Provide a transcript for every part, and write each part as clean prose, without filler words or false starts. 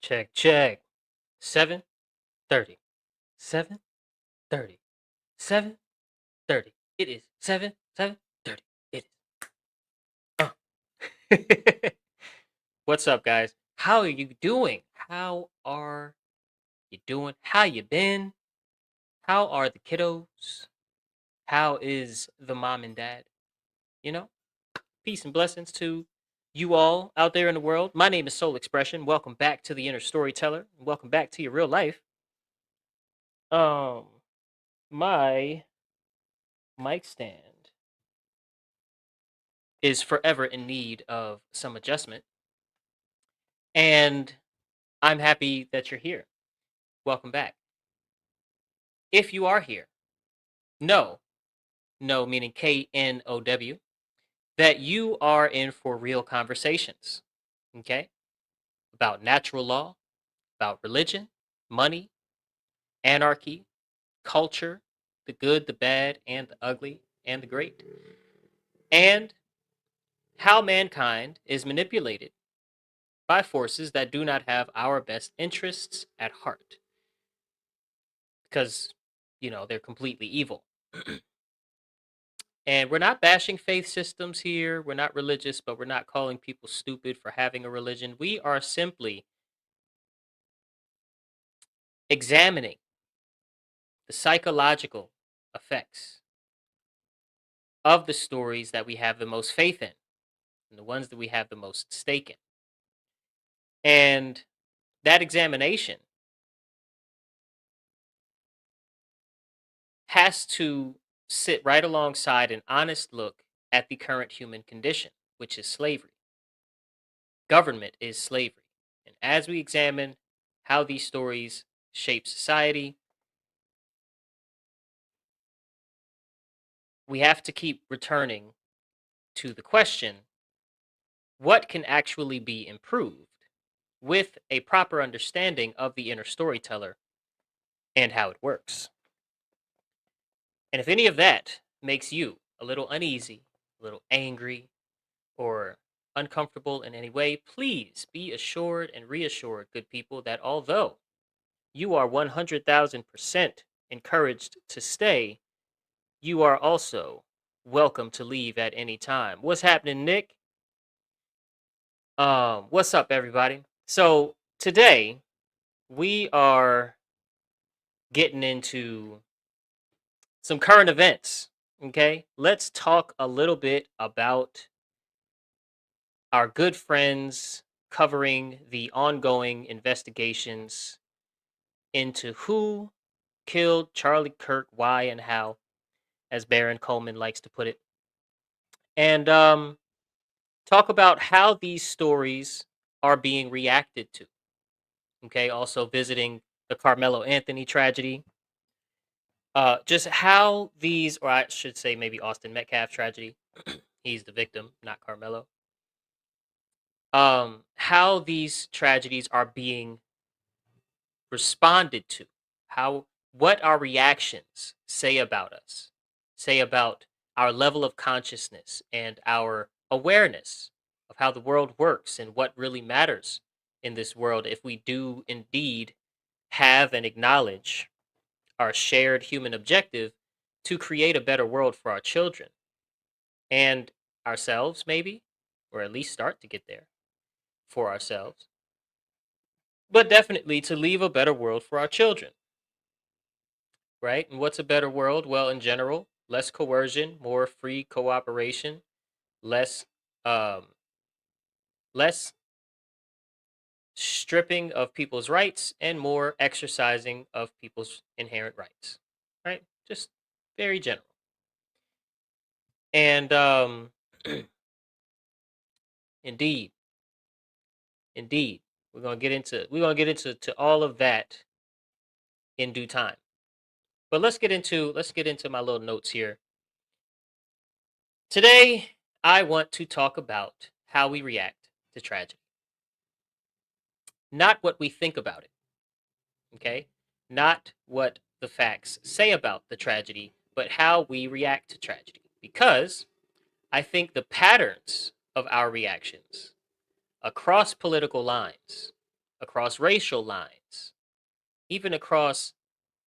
Check, check. 7:30. 7:30. 7:30. It is 7:30. It is. What's up, guys? How are you doing? How are you doing? How you been? How are the kiddos? How is the mom and dad? You know, peace and blessings to you all out there in the world. My name is Soul Expression. Welcome back to the Inner Storyteller. Welcome back to your real life. Um, my mic stand is forever in need of some adjustment, and I'm happy that you're here. Welcome back. If you are here, know, know meaning KNOW, that you are in for real conversations, okay? About natural law, about religion, money, anarchy, culture, the good, the bad, and the ugly, and the great, and how mankind is manipulated by forces that do not have our best interests at heart because, they're completely evil. And we're not bashing faith systems here. We're not religious, but we're not calling people stupid for having a religion. We are simply examining the psychological effects of the stories that we have the most faith in and the ones that we have the most stake in. And that examination has to sit right alongside an honest look at the current human condition, which is slavery. Government is slavery. And as we examine how these stories shape society, we have to keep returning to the question, what can actually be improved with a proper understanding of the inner storyteller and how it works? And if any of that makes you a little uneasy, a little angry, or uncomfortable in any way, please be assured and reassured, good people, that although you are 100,000% encouraged to stay, you are also welcome to leave at any time. What's happening, Nick? What's up, everybody? So today we are getting into some current events. Okay, let's talk a little bit about our good friends covering the ongoing investigations into who killed Charlie Kirk, why, and how, as Baron Coleman likes to put it, and talk about how these stories are being reacted to. Okay, also visiting the Carmelo Anthony tragedy, just how these, or I should say maybe Austin Metcalf tragedy. He's the victim, not Carmelo. How these tragedies are being responded to, how what our reactions say about us, say about our level of consciousness and our awareness of how the world works and what really matters in this world if we do indeed have and acknowledge our shared human objective to create a better world for our children and ourselves, maybe, or at least start to get there for ourselves, but definitely to leave a better world for our children, right? And what's a better world? Well, in general, less coercion, more free cooperation, less um, less stripping of people's rights, and more exercising of people's inherent rights, right? Just very general. And indeed, indeed, we're gonna get into to all of that in due time. But let's get into my little notes here. Today, I want to talk about how we react to tragedy, not what we think about it. Okay, not what the facts say about the tragedy, but how we react to tragedy. Because I think the patterns of our reactions across political lines across racial lines, even across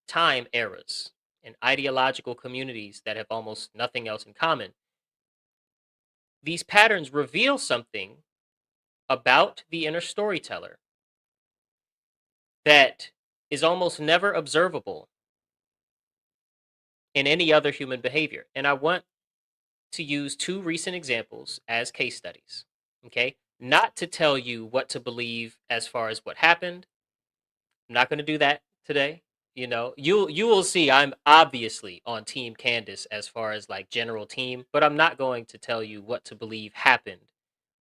time eras and ideological communities that have almost nothing else in common. These patterns reveal something about the inner storyteller that is almost never observable in any other human behavior. And I want to use two recent examples as case studies. Okay. Not to tell you what to believe as far as what happened. I'm not going to do that today. You will see I'm obviously on team Candace as far as like general team, but I'm not going to tell you what to believe happened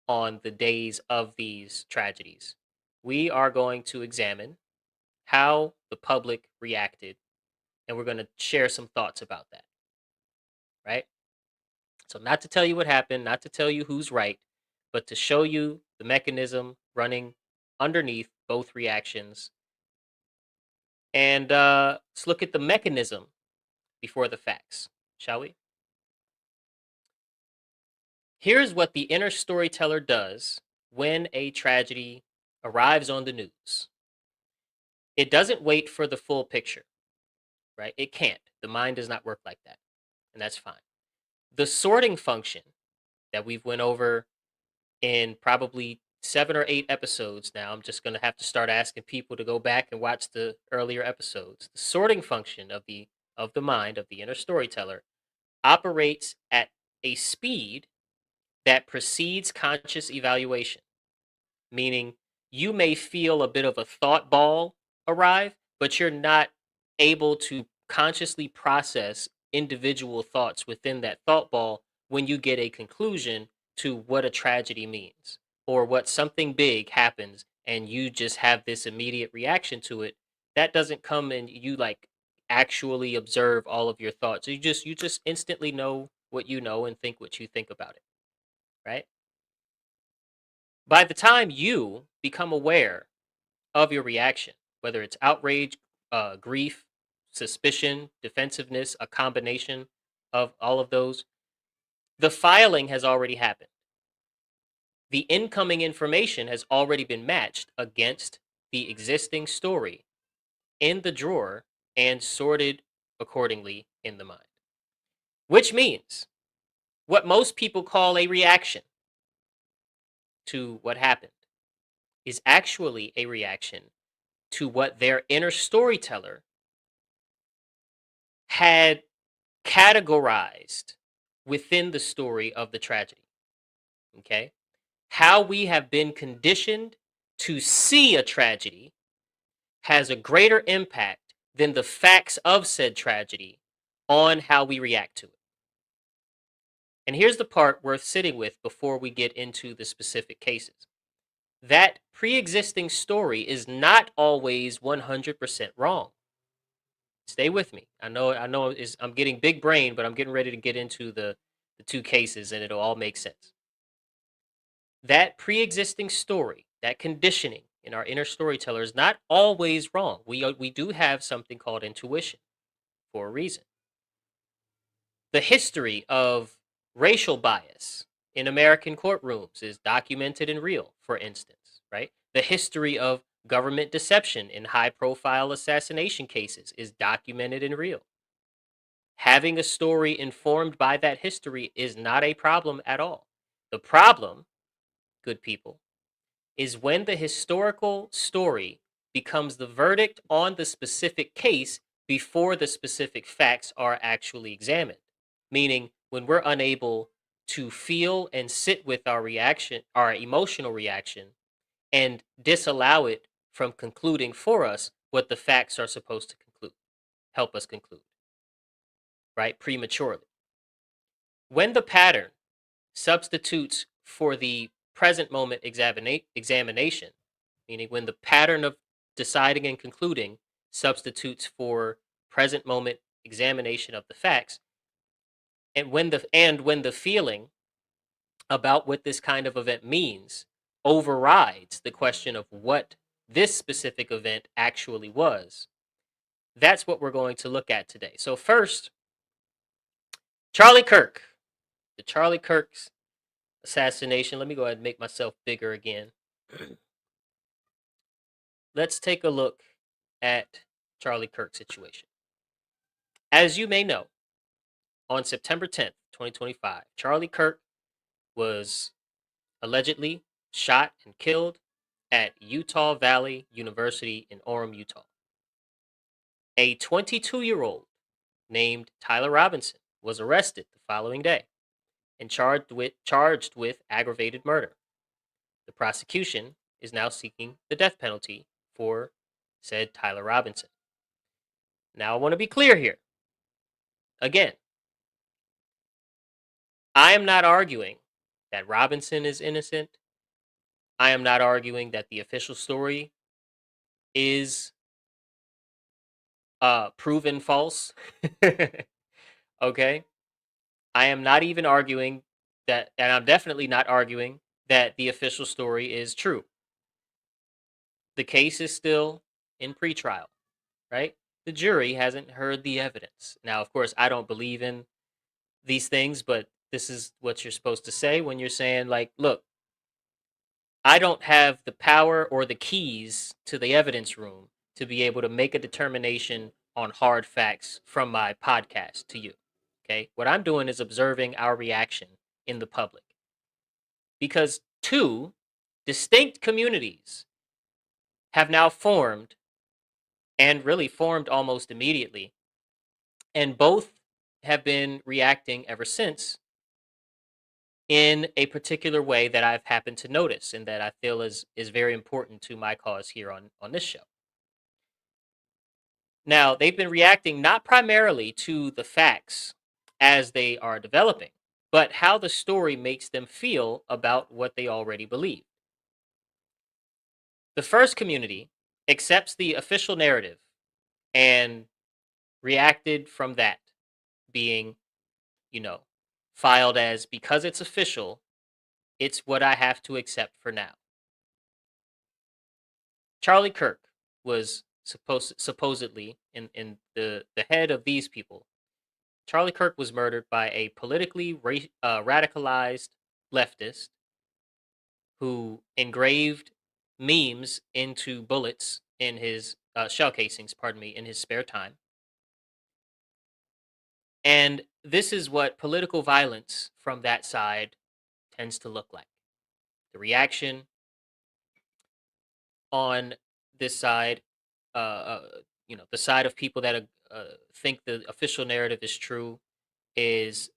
on the days of these tragedies. We are going to examine how the public reacted, and we're going to share some thoughts about that, right? So, not to tell you what happened, not to tell you who's right, but to show you the mechanism running underneath both reactions. And let's look at the mechanism before the facts, shall we? Here's what the inner storyteller does when a tragedy arrives on the news. It doesn't wait for the full picture, right? It can't. The mind does not work like that, and that's fine. The sorting function that we've went over in probably 7 or 8 episodes now. I'm just going to have to start asking people to go back and watch the earlier episodes. The sorting function of the mind of the inner storyteller operates at a speed that precedes conscious evaluation, meaning you may feel a bit of a thought ball arrive, but you're not able to consciously process individual thoughts within that thought ball when you get a conclusion to what a tragedy means or what something big happens and you just have this immediate reaction to it. That doesn't come and you like actually observe all of your thoughts. You just instantly know what you know and think what you think about it, right? By the time you become aware of your reaction, whether it's outrage, grief, suspicion, defensiveness, a combination of all of those, the filing has already happened. The incoming information has already been matched against the existing story in the drawer and sorted accordingly in the mind. Which means what most people call a reaction to what happened is actually a reaction to what their inner storyteller had categorized within the story of the tragedy. Okay? How we have been conditioned to see a tragedy has a greater impact than the facts of said tragedy on how we react to it. And here's the part worth sitting with before we get into the specific cases. That pre existing story is not always 100% wrong. Stay with me. I know I'm getting big brain, but I'm getting ready to get into the two cases and it'll all make sense. That pre-existing story, that conditioning in our inner storyteller is not always wrong. We do have something called intuition for a reason. The history of racial bias in American courtrooms is documented and real, for instance, right? The history of government deception in high profile assassination cases is documented and real. Having a story informed by that history is not a problem at all. The problem, good people, is when the historical story becomes the verdict on the specific case before the specific facts are actually examined. Meaning, when we're unable to feel and sit with our reaction, our emotional reaction, and disallow it from concluding for us what the facts are supposed to conclude, help us conclude, right? Prematurely. When the pattern substitutes for the present moment examination, meaning when the pattern of deciding and concluding substitutes for present moment examination of the facts, and when the feeling about what this kind of event means overrides the question of what this specific event actually was, that's what we're going to look at today. So first, Charlie Kirk, the Charlie Kirk's assassination. Let me go ahead and make myself bigger again. let's take a look at Charlie Kirk's situation. As you may know, on September 10th, 2025, Charlie Kirk was allegedly shot and killed at Utah Valley University in Orem, Utah. A 22-year-old named Tyler Robinson was arrested the following day and charged with aggravated murder. The prosecution is now seeking the death penalty for said Tyler Robinson. Now, I want to be clear here. Again, I am not arguing that Robinson is innocent. I am not arguing that the official story is proven false. Okay? I am not even arguing that, and I'm definitely not arguing that the official story is true. The case is still in pretrial, right? The jury hasn't heard the evidence. Now, of course, I don't believe in these things, but this is what you're supposed to say when you're saying, like, look, I don't have the power or the keys to the evidence room to be able to make a determination on hard facts from my podcast to you. Okay? What I'm doing is observing our reaction in the public. Because two distinct communities have now formed and really formed almost immediately, and both have been reacting ever since in a particular way that I've happened to notice and that I feel is very important to my cause here on this show. Now, they've been reacting not primarily to the facts as they are developing, but how the story makes them feel about what they already believe. The first community accepts the official narrative and reacted from that being, you know, filed as because it's official, it's what I have to accept for now. Charlie Kirk was supposedly in the head of these people. Charlie Kirk was murdered by a politically radicalized leftist who engraved memes into bullets in his shell casings, pardon me, in his spare time. And this is what political violence from that side tends to look like. The reaction on this side, the side of people that think the official narrative is true, is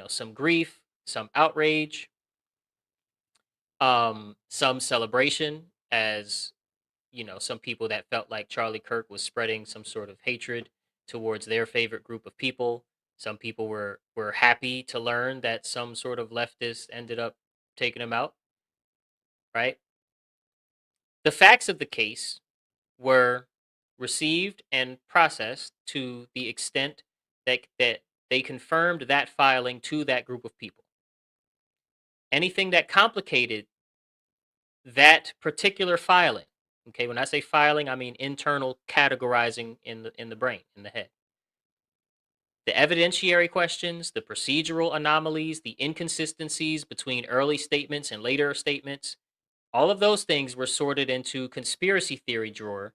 some grief, some outrage, some celebration, as some people that felt like Charlie Kirk was spreading some sort of hatred towards their favorite group of people. Some people were happy to learn that some sort of leftist ended up taking him out, right? The facts of the case were received and processed to the extent that they confirmed that filing to that group of people. Anything that complicated that particular filing, okay, when I say filing, I mean internal categorizing in the brain, in the head. The evidentiary questions, the procedural anomalies, the inconsistencies between early statements and later statements, all of those things were sorted into conspiracy theory drawer,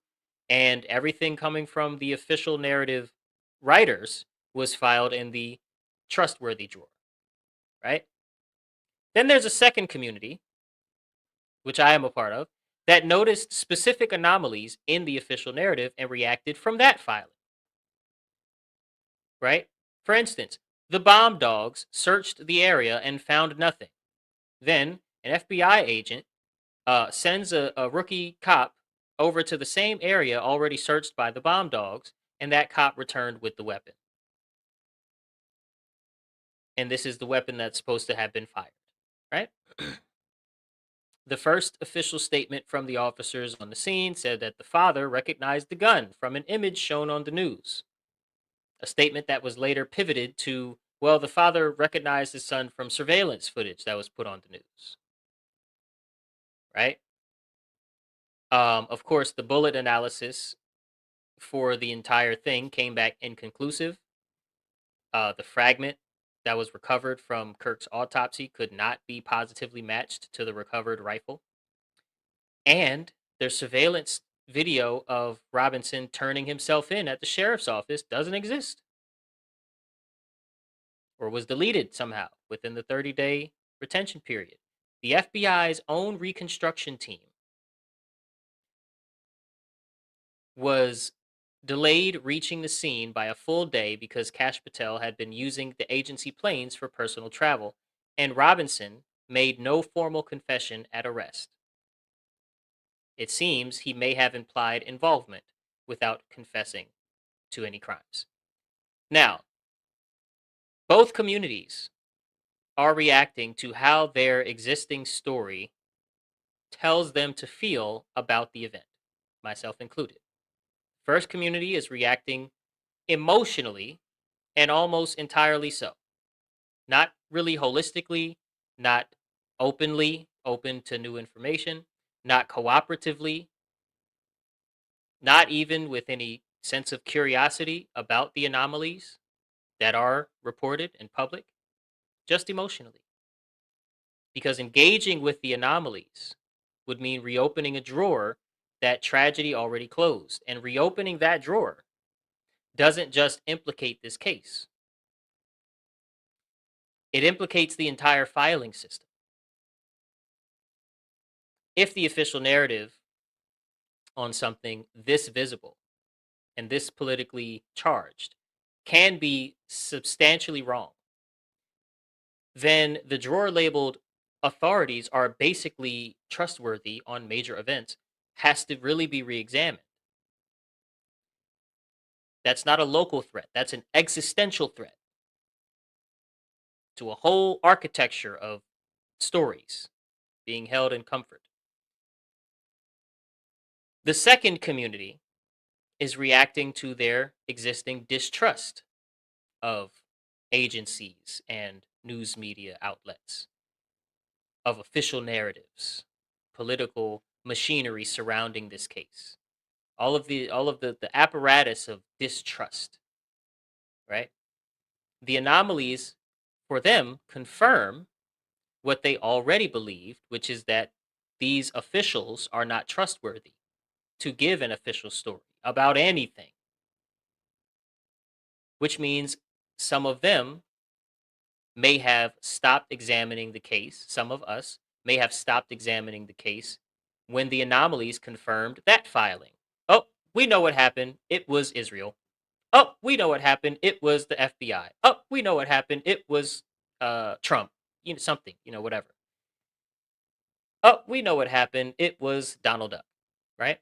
and everything coming from the official narrative writers was filed in the trustworthy drawer, right? Then there's a second community, which I am a part of, that noticed specific anomalies in the official narrative and reacted from that filing, right? For instance, the bomb dogs searched the area and found nothing. Then an FBI agent sends a rookie cop over to the same area already searched by the bomb dogs, and that cop returned with the weapon. And this is the weapon that's supposed to have been fired, right? The first official statement from the officers on the scene said that the father recognized the gun from an image shown on the news. A statement that was later pivoted to, well, the father recognized his son from surveillance footage that was put on the news, right? Of course, the bullet analysis for the entire thing came back inconclusive. The fragment that was recovered from Kirk's autopsy could not be positively matched to the recovered rifle. And their surveillance video of Robinson turning himself in at the sheriff's office doesn't exist or was deleted somehow within the 30-day retention period. The FBI's own reconstruction team was delayed reaching the scene by a full day because Kash Patel had been using the agency planes for personal travel, and Robinson made no formal confession at arrest. It seems he may have implied involvement without confessing to any crimes. Now, both communities are reacting to how their existing story tells them to feel about the event, myself included. First community is reacting emotionally and almost entirely so. Not really holistically, not openly open to new information, not cooperatively, not even with any sense of curiosity about the anomalies that are reported in public, just emotionally. Because engaging with the anomalies would mean reopening a drawer that tragedy already closed. And reopening that drawer doesn't just implicate this case, it implicates the entire filing system. If the official narrative on something this visible and this politically charged can be substantially wrong, then the drawer labeled authorities are basically trustworthy on major events has to really be re-examined. That's not a local threat, that's an existential threat to a whole architecture of stories being held in comfort. The second community is reacting to their existing distrust of agencies and news media outlets, of official narratives, political machinery surrounding this case. All of the apparatus of distrust, right? The anomalies for them confirm what they already believed, which is that these officials are not trustworthy to give an official story about anything, which means some of them may have stopped examining the case. Some of us may have stopped examining the case when the anomalies confirmed that filing. Oh, we know what happened. It was Israel. Oh, we know what happened. It was the FBI. Oh, we know what happened. It was Trump. Something, whatever. Oh, we know what happened. It was Donald Duck, right?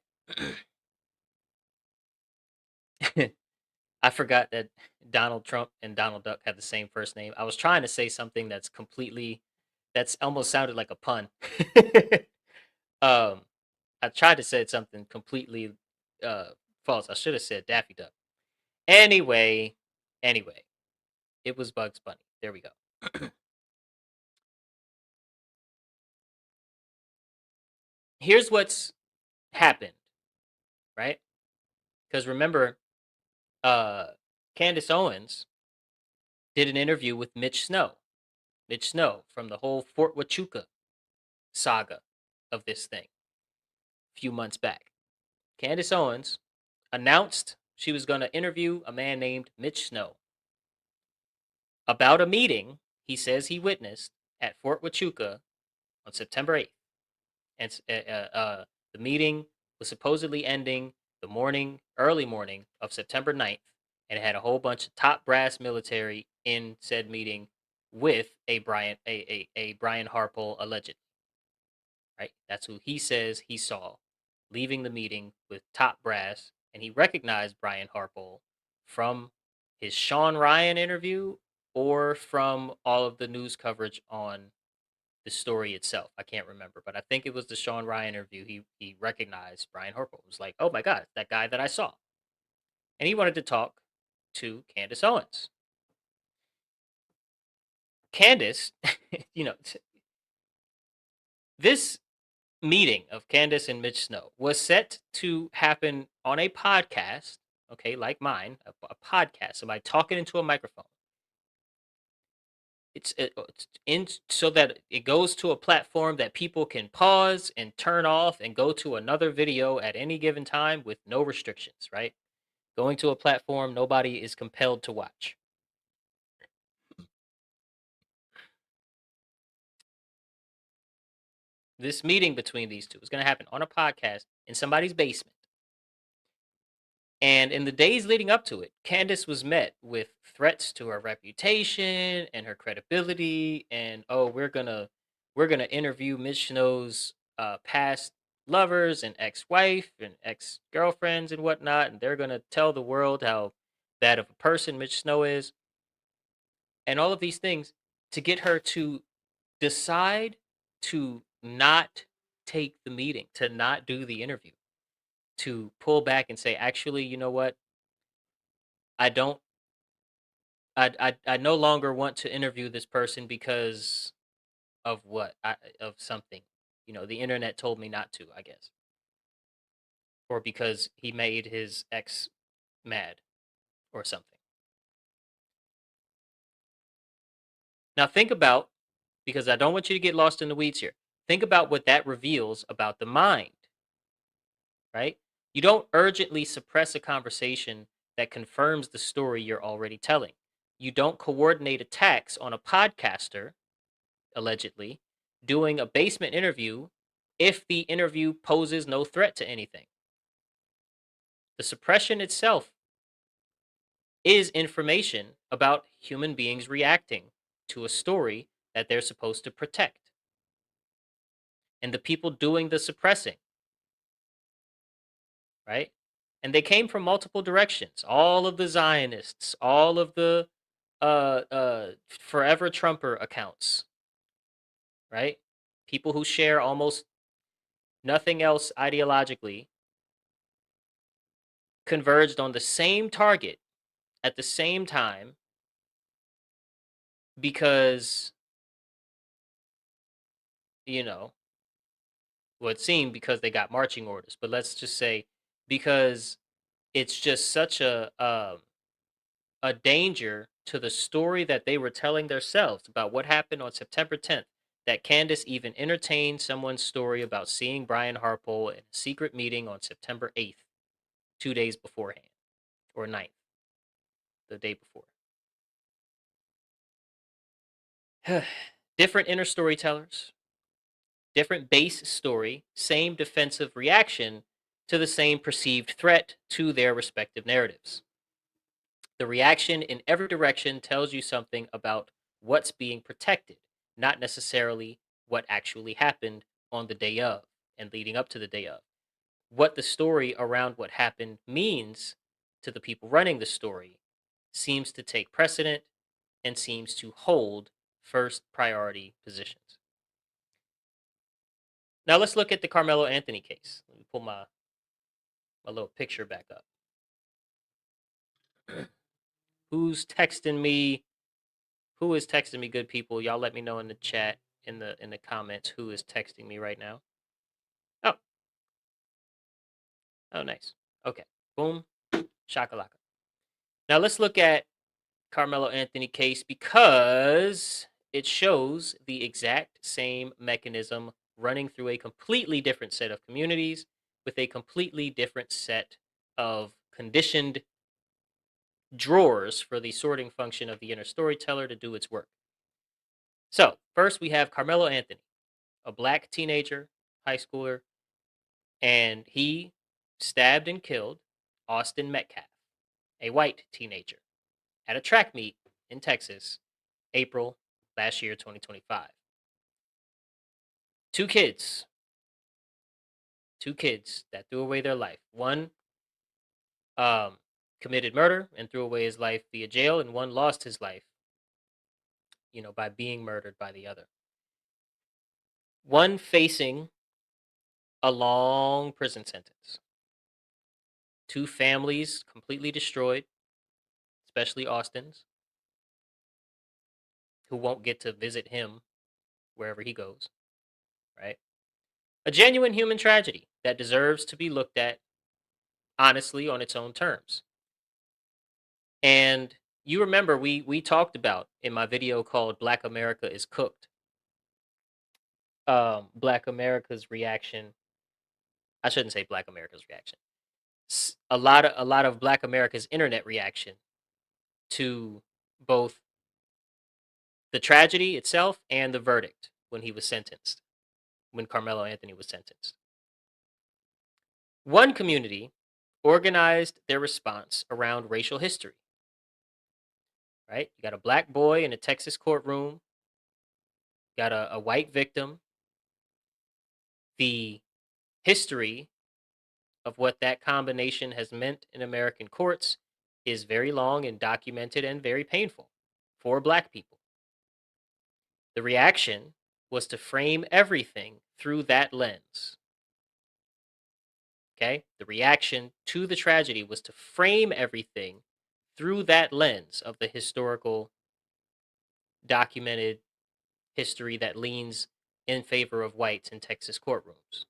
I forgot that Donald Trump and Donald Duck have the same first name. I was trying to say something that's almost sounded like a pun. um, I tried to say something completely uh false. I should have said Daffy Duck. Anyway, anyway, it was Bugs Bunny. There we go. Here's what's happened, right? Because remember, uh, Candace Owens did an interview with Mitch Snow. Mitch Snow from the whole Fort Huachuca saga of this thing a few months back. Candace Owens announced she was going to interview a man named Mitch Snow about a meeting he says he witnessed at Fort Huachuca on September 8th. And the meeting was supposedly ending early morning of September 9th, and it had a whole bunch of top brass military in said meeting with a Brian Harpole alleged. Right, that's who he says he saw leaving the meeting with top brass, and he recognized Brian Harpole from his Sean Ryan interview or from all of the news coverage on the story itself. I can't remember, but I think it was the Sean Ryan interview. He recognized Brian Harper. It was like, oh my god, that guy that I saw, and he wanted to talk to Candace Owens. Candace, you know, this meeting of Candace and Mitch Snow was set to happen on a podcast. Okay, like mine, a podcast. Somebody talking into a microphone. it's in so that it goes to a platform that people can pause and turn off and go to another video at any given time with no restrictions, right? Going to a platform nobody is compelled to watch. This meeting between these two is going to happen on a podcast in somebody's basement. And in the days leading up to it, Candace was met with threats to her reputation and her credibility. And oh, we're gonna interview Miss Snow's past lovers and ex-wife and ex-girlfriends and whatnot, and they're gonna tell the world how bad of a person Mitch Snow is, and all of these things to get her to decide to not take the meeting, to not do the interview, to pull back and say, actually, you know what? I don't I no longer want to interview this person because of of something. The internet told me not to, I guess. Or because he made his ex mad or something. Now think about, because I don't want you to get lost in the weeds here. Think about what that reveals about the mind, right? You don't urgently suppress a conversation that confirms the story you're already telling. You don't coordinate attacks on a podcaster, allegedly, doing a basement interview if the interview poses no threat to anything. The suppression itself is information about human beings reacting to a story that they're supposed to protect. And the people doing the suppressing, right? And they came from multiple directions. All of the Zionists, all of the forever Trumper accounts, right? People who share almost nothing else ideologically converged on the same target at the same time because, you know, well, it seemed because they got marching orders, but let's just say because it's just such a danger to the story that they were telling themselves about what happened on September 10th that Candace even entertained someone's story about seeing Brian Harpole in a secret meeting on September 8th, 2 days beforehand, or 9th, the day before. Different inner storytellers, different base story, same defensive reaction to the same perceived threat to their respective narratives. The reaction in every direction tells you something about what's being protected, not necessarily what actually happened on the day of and leading up to the day of. What the story around what happened means to the people running the story seems to take precedent and seems to hold first priority positions. Now let's look at the Carmelo Anthony case. Let me pull my little picture back up. Who's texting me? Who is texting me, good people? Y'all let me know in the chat, in the comments, who is texting me right now. Oh. Oh, nice. Okay. Boom. Shakalaka. Now let's look at Carmelo Anthony case because it shows the exact same mechanism running through a completely different set of communities with a completely different set of conditioned drawers for the sorting function of the inner storyteller to do its work. So, first we have Carmelo Anthony, a black teenager, high schooler, and he stabbed and killed Austin Metcalf, a white teenager, at a track meet in Texas, April last year, 2025. Two kids, two kids that threw away their life. One um, committed murder and threw away his life via jail, and one lost his life, by being murdered by the other. One facing a long prison sentence. Two families completely destroyed, especially Austin's, who won't get to visit him wherever he goes, right? A genuine human tragedy that deserves to be looked at honestly on its own terms. And you remember we talked about in my video called Black America is Cooked. Black America's reaction. I shouldn't say Black America's reaction. A lot of Black America's internet reaction to both the tragedy itself and the verdict when he was sentenced, when Carmelo Anthony was sentenced. One community organized their response around racial history, right? You got a black boy in a Texas courtroom, got a white victim. The history of what that combination has meant in American courts is very long and documented and very painful for black people. The reaction was to frame everything through that lens. Okay? The reaction to the tragedy was to frame everything through that lens of the historical documented history that leans in favor of whites in Texas courtrooms.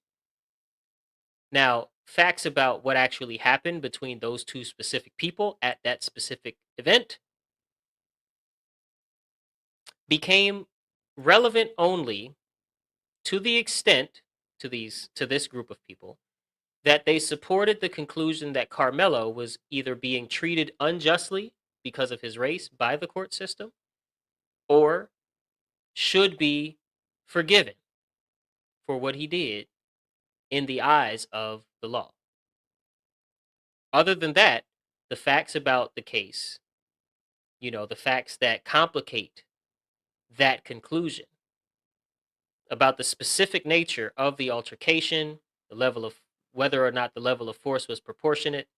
Now, facts about what actually happened between those two specific people at that specific event became relevant only to the extent to this group of people that they supported the conclusion that Carmelo was either being treated unjustly because of his race by the court system or should be forgiven for what he did in the eyes of the law. Other than that, the facts about the case, the facts that complicate that conclusion about the specific nature of the altercation, the level of whether or not the level of force was proportionate,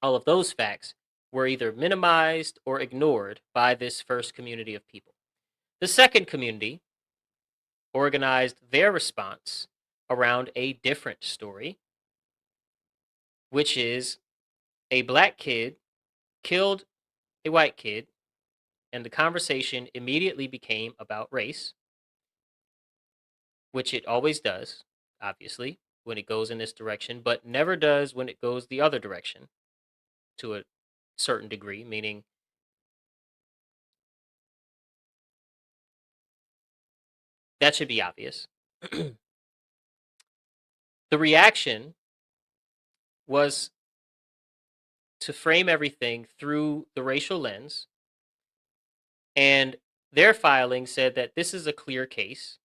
all of those facts were either minimized or ignored by this first community of people. The second community organized their response around a different story, which is a black kid killed a white kid, and the conversation immediately became about race, which it always does, obviously, when it goes in this direction, but never does when it goes the other direction to a certain degree, meaning that should be obvious. The reaction was to frame everything through the racial lens, and their filing said that this is a clear case.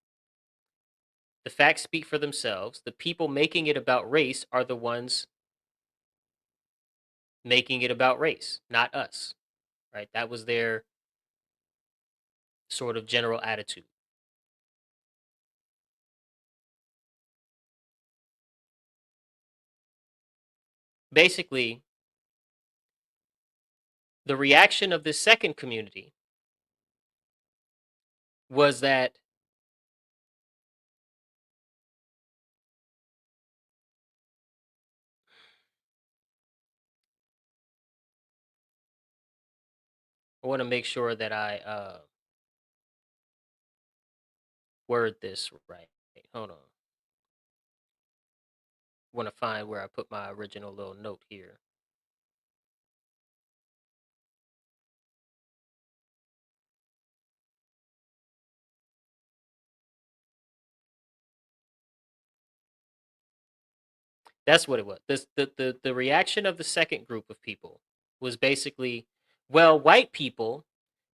The facts speak for themselves. The people making it about race are the ones making it about race, not us, right? That was their sort of general attitude. Basically, the reaction of this second community was that I want to make sure that I word this right. Hold on. I want to find where I put my original little note here. That's what it was. The reaction of the second group of people was basically, well, white people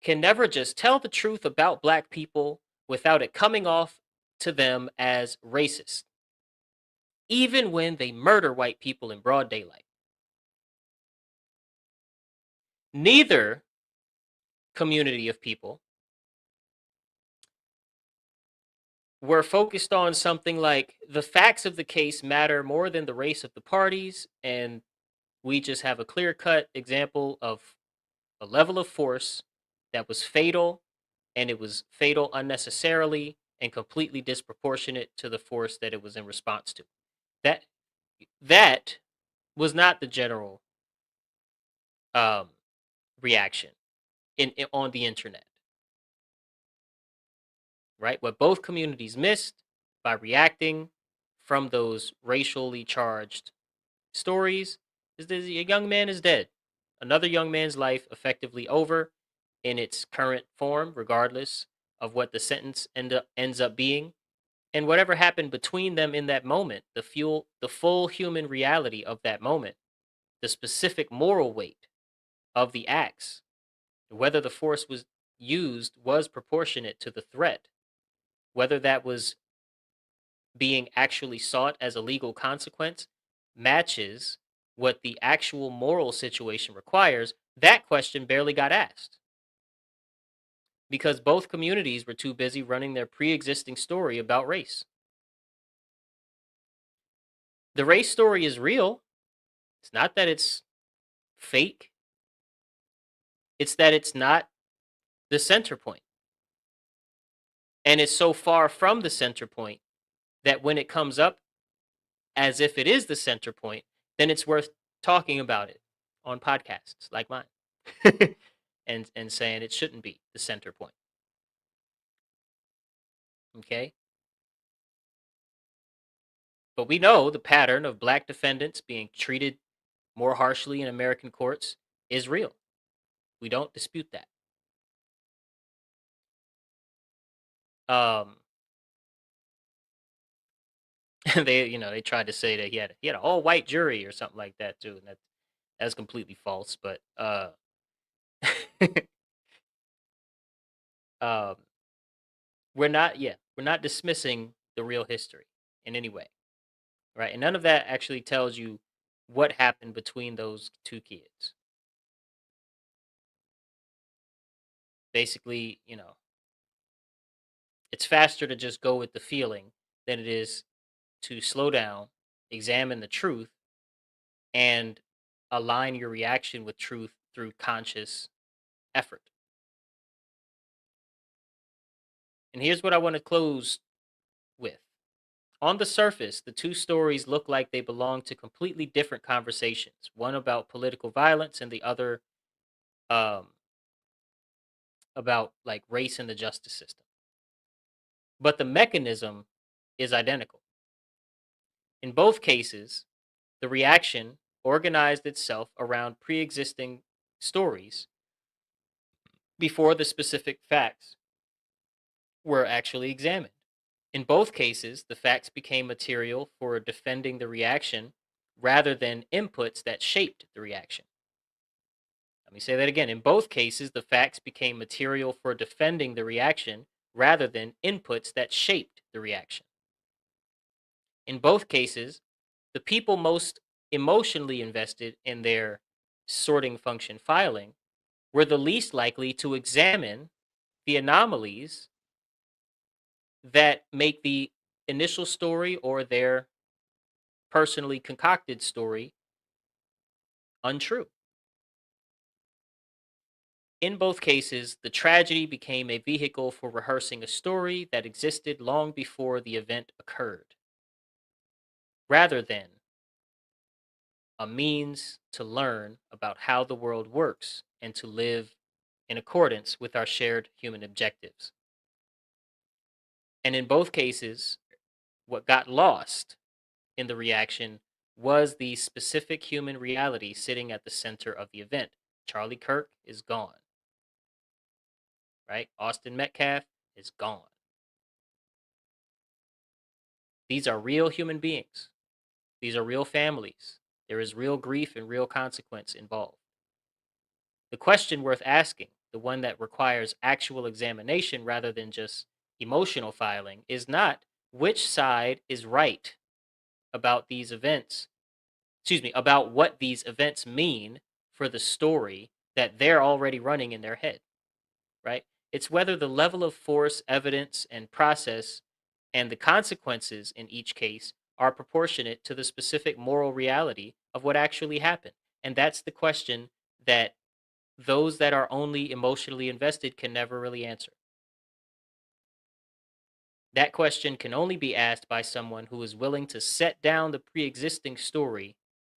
can never just tell the truth about black people without it coming off to them as racist, even when they murder white people in broad daylight. Neither community of people were focused on something like the facts of the case matter more than the race of the parties, and we just have a clear cut example of a level of force that was fatal, and it was fatal unnecessarily and completely disproportionate to the force that it was in response to. That that was not the general um, reaction on the internet, right? What both communities missed by reacting from those racially charged stories is that a young man is dead. another young man's life effectively over in its current form, regardless of what the sentence ends up being. And whatever happened between them in that moment, the full human reality of that moment, the specific moral weight of the acts, whether the force was used was proportionate to the threat, whether that was being actually sought as a legal consequence matches what the actual moral situation requires, that question barely got asked because both communities were too busy running their pre existing story about race. The race story is real. It's not that it's fake, it's that it's not the center point. And it's so far from the center point that when it comes up as if it is the center point, then it's worth talking about it on podcasts like mine. and saying it shouldn't be the center point. Okay? But we know the pattern of black defendants being treated more harshly in American courts is real. We don't dispute that. Um they tried to say that he had an all white jury or something like that too, and that's completely false. But um, we're not dismissing the real history in any way, right? And none of that actually tells you what happened between those two kids. Basically, it's faster to just go with the feeling than it is to slow down, examine the truth, and align your reaction with truth through conscious effort. And here's what I want to close with. On the surface, the two stories look like they belong to completely different conversations, one about political violence and the other um, about like race and the justice system. But the mechanism is identical. In both cases, the reaction organized itself around pre existing stories before the specific facts were actually examined. In both cases, the facts became material for defending the reaction rather than inputs that shaped the reaction. Let me say that again. In both cases, the facts became material for defending the reaction rather than inputs that shaped the reaction. In both cases, the people most emotionally invested in their sorting function filing were the least likely to examine the anomalies that make the initial story or their personally concocted story untrue. In both cases, the tragedy became a vehicle for rehearsing a story that existed long before the event occurred, rather than a means to learn about how the world works and to live in accordance with our shared human objectives. And in both cases, what got lost in the reaction was the specific human reality sitting at the center of the event. Charlie Kirk is gone, right? Austin Metcalf is gone. These are real human beings. These are real families. There is real grief and real consequence involved. The question worth asking, the one that requires actual examination rather than just emotional filing, is not which side is right about these events. Excuse me, about what these events mean for the story that they're already running in their head, right? It's whether the level of force, evidence, and process and the consequences in each case are proportionate to the specific moral reality of what actually happened. And that's the question that those that are only emotionally invested can never really answer. That question can only be asked by someone who is willing to set down the pre existing story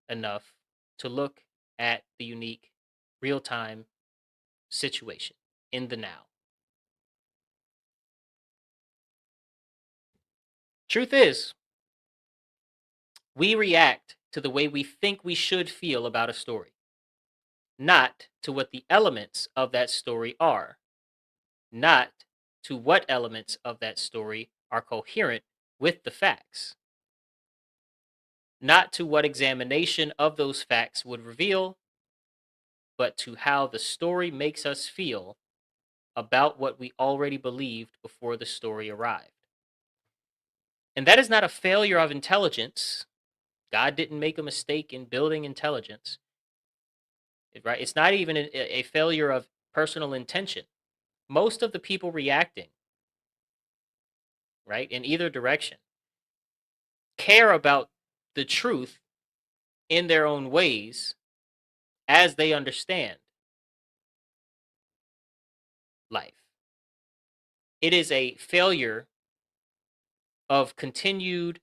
enough to look at the unique real time situation in the now. Truth is, we react to the way we think we should feel about a story. not to what the elements of that story are, not to what elements of that story are coherent with the facts, not to what examination of those facts would reveal, but to how the story makes us feel about what we already believed before the story arrived. And that is not a failure of intelligence. God didn't make a mistake in building intelligence, right? It's not even a failure of personal intention. Most of the people reacting, right, in either direction, care about the truth in their own ways as they understand life. It is a failure of continued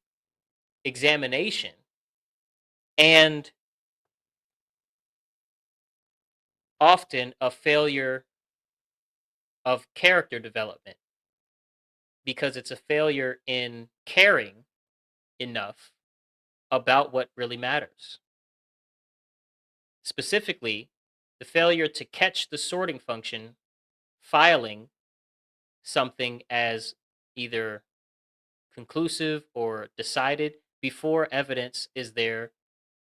examination and often a failure of character development because it's a failure in caring enough about what really matters. Specifically, the failure to catch the sorting function filing something as either conclusive or decided before evidence is there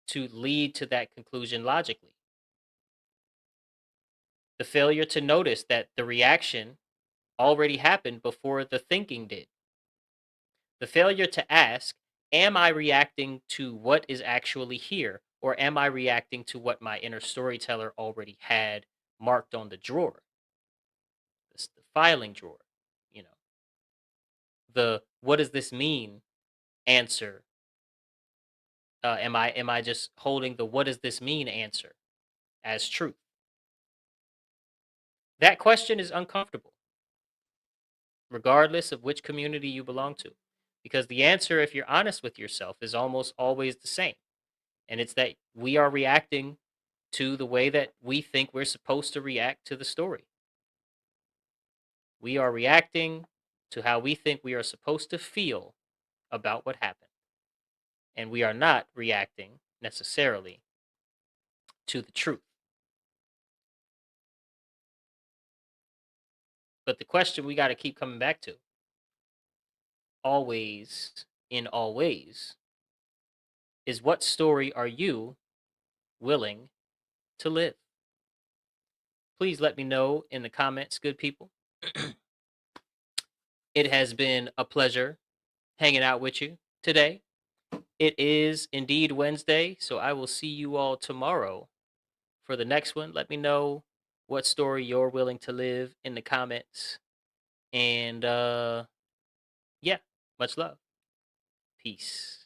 to lead to that conclusion logically. The failure to notice that the reaction already happened before the thinking did. The failure to ask, am I reacting to what is actually here? Or am I reacting to what my inner storyteller already had marked on the drawer? It's the filing drawer, you know. The what does this mean answer. Am I just holding the what does this mean answer as truth? That question is uncomfortable, regardless of which community you belong to. Because the answer, if you're honest with yourself, is almost always the same. And it's that we are reacting to the way that we think we're supposed to react to the story. We are reacting to how we think we are supposed to feel about what happened. And we are not reacting necessarily to the truth. But the question we got to keep coming back to, always, in all ways, is what story are you willing to live? Please let me know in the comments, good people. It has been a pleasure hanging out with you today. It is indeed Wednesday, so I will see you all tomorrow for the next one. Let me know what story you're willing to live in the comments. And yeah, much love. Peace.